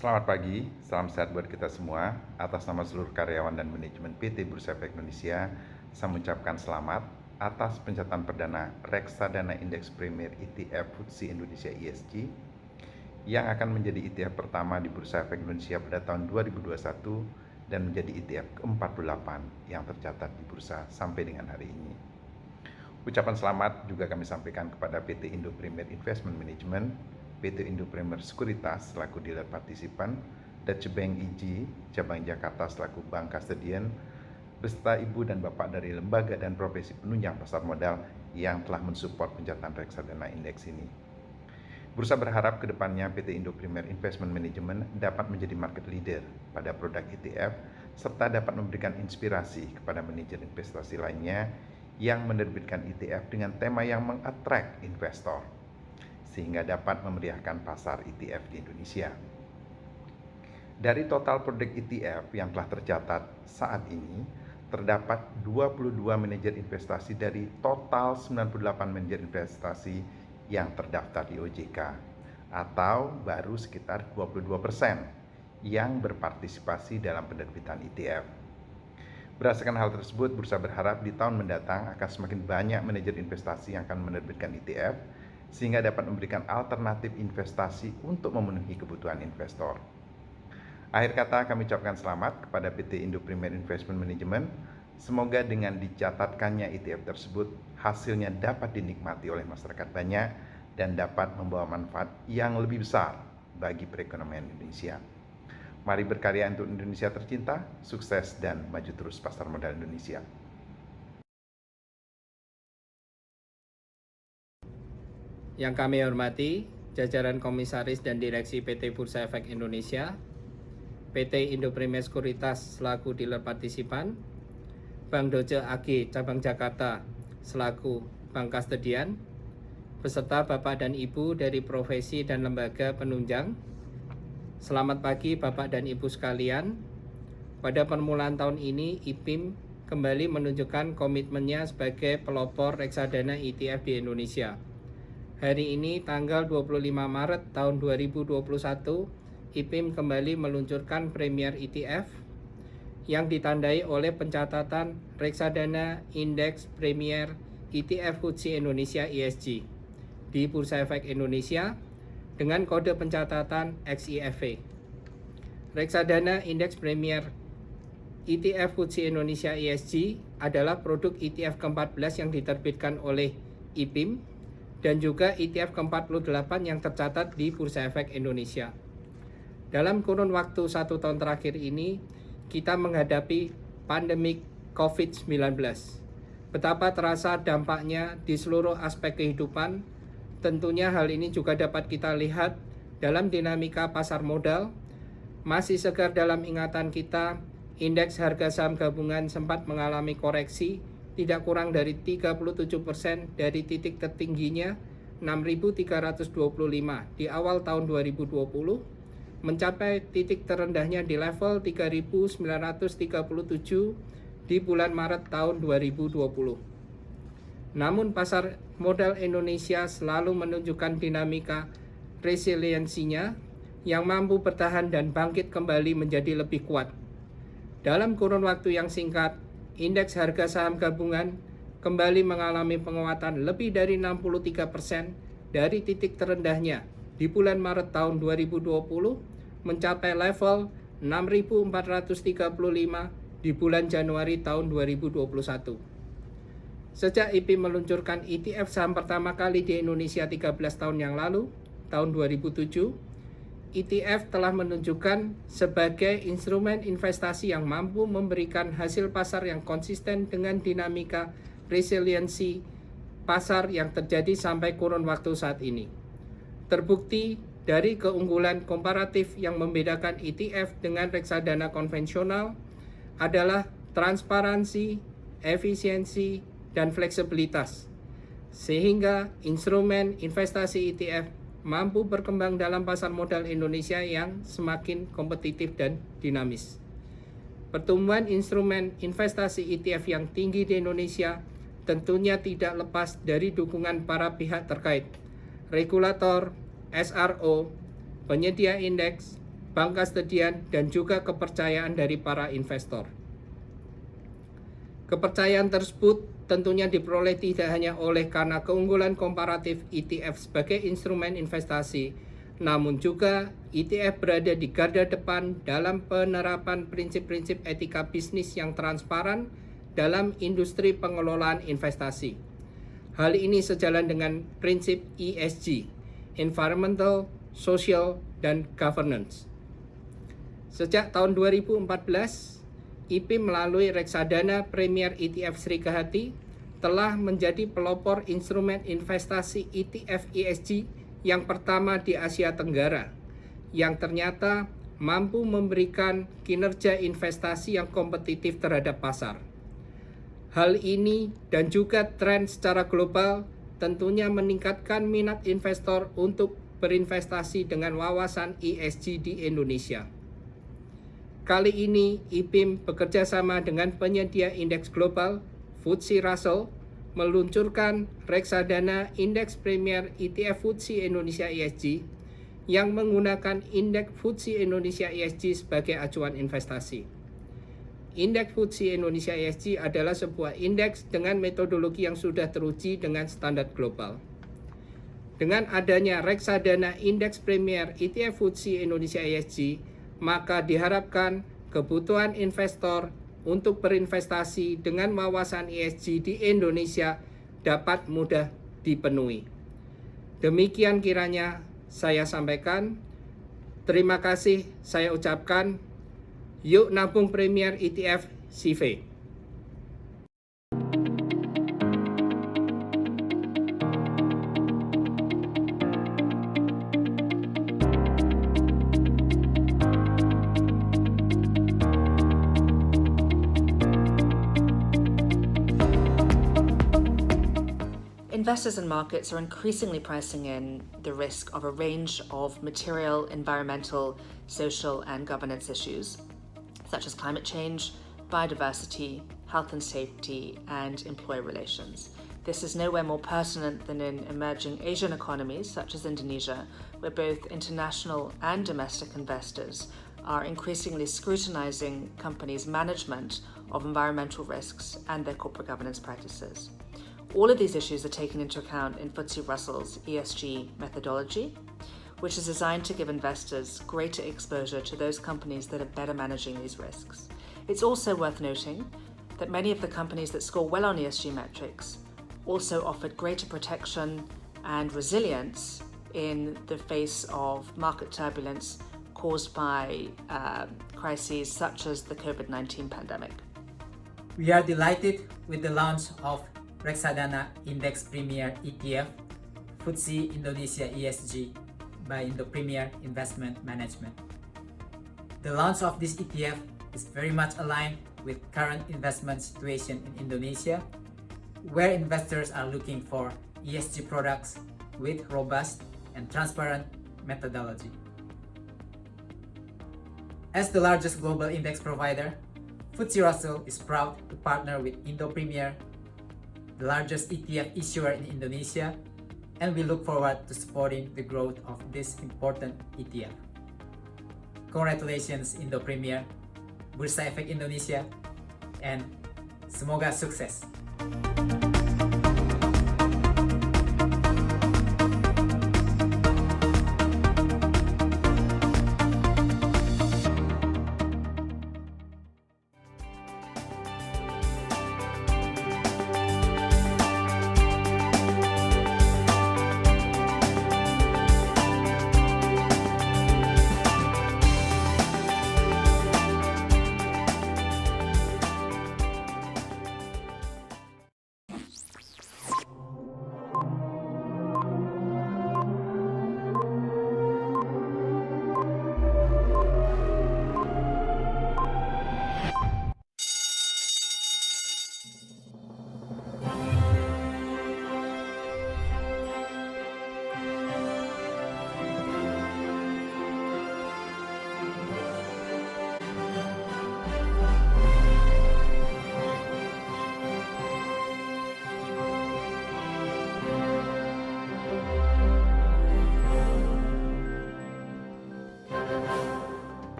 Selamat pagi, salam sehat buat kita semua. Atas nama seluruh karyawan dan manajemen PT Bursa Efek Indonesia, saya mengucapkan selamat atas pencatatan perdana reksadana indeks premier ETF FTSE Indonesia ESG yang akan menjadi ETF pertama di Bursa Efek Indonesia pada tahun 2021 dan menjadi ETF ke-48 yang tercatat di bursa sampai dengan hari ini. Ucapan selamat juga kami sampaikan kepada PT Indo Premier Investment Management, PT Indo Premier Sekuritas selaku dealer partisipan, Deutsche Bank IJ, Cabang Jakarta selaku bank custodian, beserta Ibu dan Bapak dari lembaga dan profesi penunjang pasar modal yang telah mensupport pencatatan reksadana indeks ini. Bursa berharap ke depannya PT Indo Premier Investment Management dapat menjadi market leader pada produk ETF serta dapat memberikan inspirasi kepada manajer investasi lainnya yang menerbitkan ETF dengan tema yang mengattract investor sehingga dapat memeriahkan pasar ETF di Indonesia. Dari total produk ETF yang telah tercatat saat ini, terdapat 22 manajer investasi dari total 98 manajer investasi yang terdaftar di OJK, atau baru sekitar 22% yang berpartisipasi dalam penerbitan ETF. Berdasarkan hal tersebut, bursa berharap di tahun mendatang akan semakin banyak manajer investasi yang akan menerbitkan ETF, sehingga dapat memberikan alternatif investasi untuk memenuhi kebutuhan investor. Akhir kata, kami ucapkan selamat kepada PT Indo Premier Investment Management. Semoga dengan dicatatkannya ETF tersebut, hasilnya dapat dinikmati oleh masyarakat banyak dan dapat membawa manfaat yang lebih besar bagi perekonomian Indonesia. Mari berkarya untuk Indonesia tercinta, sukses dan maju terus pasar modal Indonesia. Yang kami hormati, jajaran komisaris dan direksi PT Bursa Efek Indonesia, PT Indo Premier Sekuritas selaku dealer partisipan, Bank Doce AG Cabang Jakarta selaku bank custodian, beserta Bapak dan Ibu dari profesi dan lembaga penunjang. Selamat pagi Bapak dan Ibu sekalian. Pada permulaan tahun ini, IPIM kembali menunjukkan komitmennya sebagai pelopor reksadana ETF di Indonesia. Hari ini tanggal 25 Maret tahun 2021, IPIM kembali meluncurkan Premier ETF yang ditandai oleh pencatatan reksadana indeks Premier ETF FTSE Indonesia ESG di Bursa Efek Indonesia dengan kode pencatatan XIFE. Reksadana indeks Premier ETF FTSE Indonesia ESG adalah produk ETF ke-14 yang diterbitkan oleh IPIM dan juga ETF ke-48 yang tercatat di Bursa Efek Indonesia. Dalam kurun waktu 1 tahun terakhir ini, kita menghadapi pandemik COVID-19. Betapa terasa dampaknya di seluruh aspek kehidupan. Tentunya hal ini juga dapat kita lihat dalam dinamika pasar modal. Masih segar dalam ingatan kita, indeks harga saham gabungan sempat mengalami koreksi tidak kurang dari 37% dari titik tertingginya 6.325 di awal tahun 2020 mencapai titik terendahnya di level 3.937 di bulan Maret tahun 2020. Namun pasar modal Indonesia selalu menunjukkan dinamika resiliensinya yang mampu bertahan dan bangkit kembali menjadi lebih kuat. Dalam kurun waktu yang singkat, indeks harga saham gabungan kembali mengalami penguatan lebih dari 63% dari titik terendahnya di bulan Maret tahun 2020 mencapai level 6.435 di bulan Januari tahun 2021. Sejak IPIM meluncurkan ETF saham pertama kali di Indonesia 13 tahun yang lalu, tahun 2007, ETF telah menunjukkan sebagai instrumen investasi yang mampu memberikan hasil pasar yang konsisten dengan dinamika resiliensi pasar yang terjadi sampai kurun waktu saat ini. Terbukti dari keunggulan komparatif yang membedakan ETF dengan reksadana konvensional adalah transparansi, efisiensi, dan fleksibilitas, sehingga instrumen investasi ETF mampu berkembang dalam pasar modal Indonesia yang semakin kompetitif dan dinamis. Pertumbuhan instrumen investasi ETF yang tinggi di Indonesia tentunya tidak lepas dari dukungan para pihak terkait, regulator, SRO, penyedia indeks, bank kastodian, dan juga kepercayaan dari para investor. Kepercayaan tersebut tentunya diperoleh tidak hanya karena keunggulan komparatif ETF sebagai instrumen investasi, namun juga ETF berada di garda depan dalam penerapan prinsip-prinsip etika bisnis yang transparan dalam industri pengelolaan investasi. Hal ini sejalan dengan prinsip ESG, Environmental, Social, dan Governance. Sejak tahun 2014, IPIM melalui reksadana Premier ETF Srikahati telah menjadi pelopor instrumen investasi ETF ESG yang pertama di Asia Tenggara, yang ternyata mampu memberikan kinerja investasi yang kompetitif terhadap pasar. Hal ini dan juga tren secara global tentunya meningkatkan minat investor untuk berinvestasi dengan wawasan ESG di Indonesia. Kali ini, IPIM bekerja sama dengan penyedia indeks global, FTSE Russell, meluncurkan reksadana indeks Premier ETF FTSE Indonesia ESG yang menggunakan indeks FTSE Indonesia ESG sebagai acuan investasi. Indeks FTSE Indonesia ESG adalah sebuah indeks dengan metodologi yang sudah teruji dengan standar global. Dengan adanya reksadana indeks Premier ETF FTSE Indonesia ESG, maka diharapkan kebutuhan investor untuk berinvestasi dengan wawasan ESG di Indonesia dapat mudah dipenuhi. Demikian kiranya saya sampaikan. Terima kasih saya ucapkan. Yuk nabung Premier ETF SIVE. Investors and markets are increasingly pricing in the risk of a range of material, environmental, social, and governance issues, such as climate change, biodiversity, health and safety, and employee relations. This is nowhere more pertinent than in emerging Asian economies, such as Indonesia, where both international and domestic investors are increasingly scrutinizing companies' management of environmental risks and their corporate governance practices. All of these issues are taken into account in FTSE Russell's ESG methodology, which is designed to give investors greater exposure to those companies that are better managing these risks. It's also worth noting that many of the companies that score well on ESG metrics also offered greater protection and resilience in the face of market turbulence caused by crises such as the COVID-19 pandemic. We are delighted with the launch of Reksadana Index Premier ETF FTSE Indonesia ESG by Indo Premier Investment Management. The launch of this ETF is very much aligned with current investment situation in Indonesia, where investors are looking for ESG products with robust and transparent methodology. As the largest global index provider, FTSE Russell is proud to partner with Indo Premier, the largest ETF issuer in Indonesia, and we look forward to supporting the growth of this important ETF. Congratulations Indo Premier, Bursa Efek Indonesia, and semoga sukses!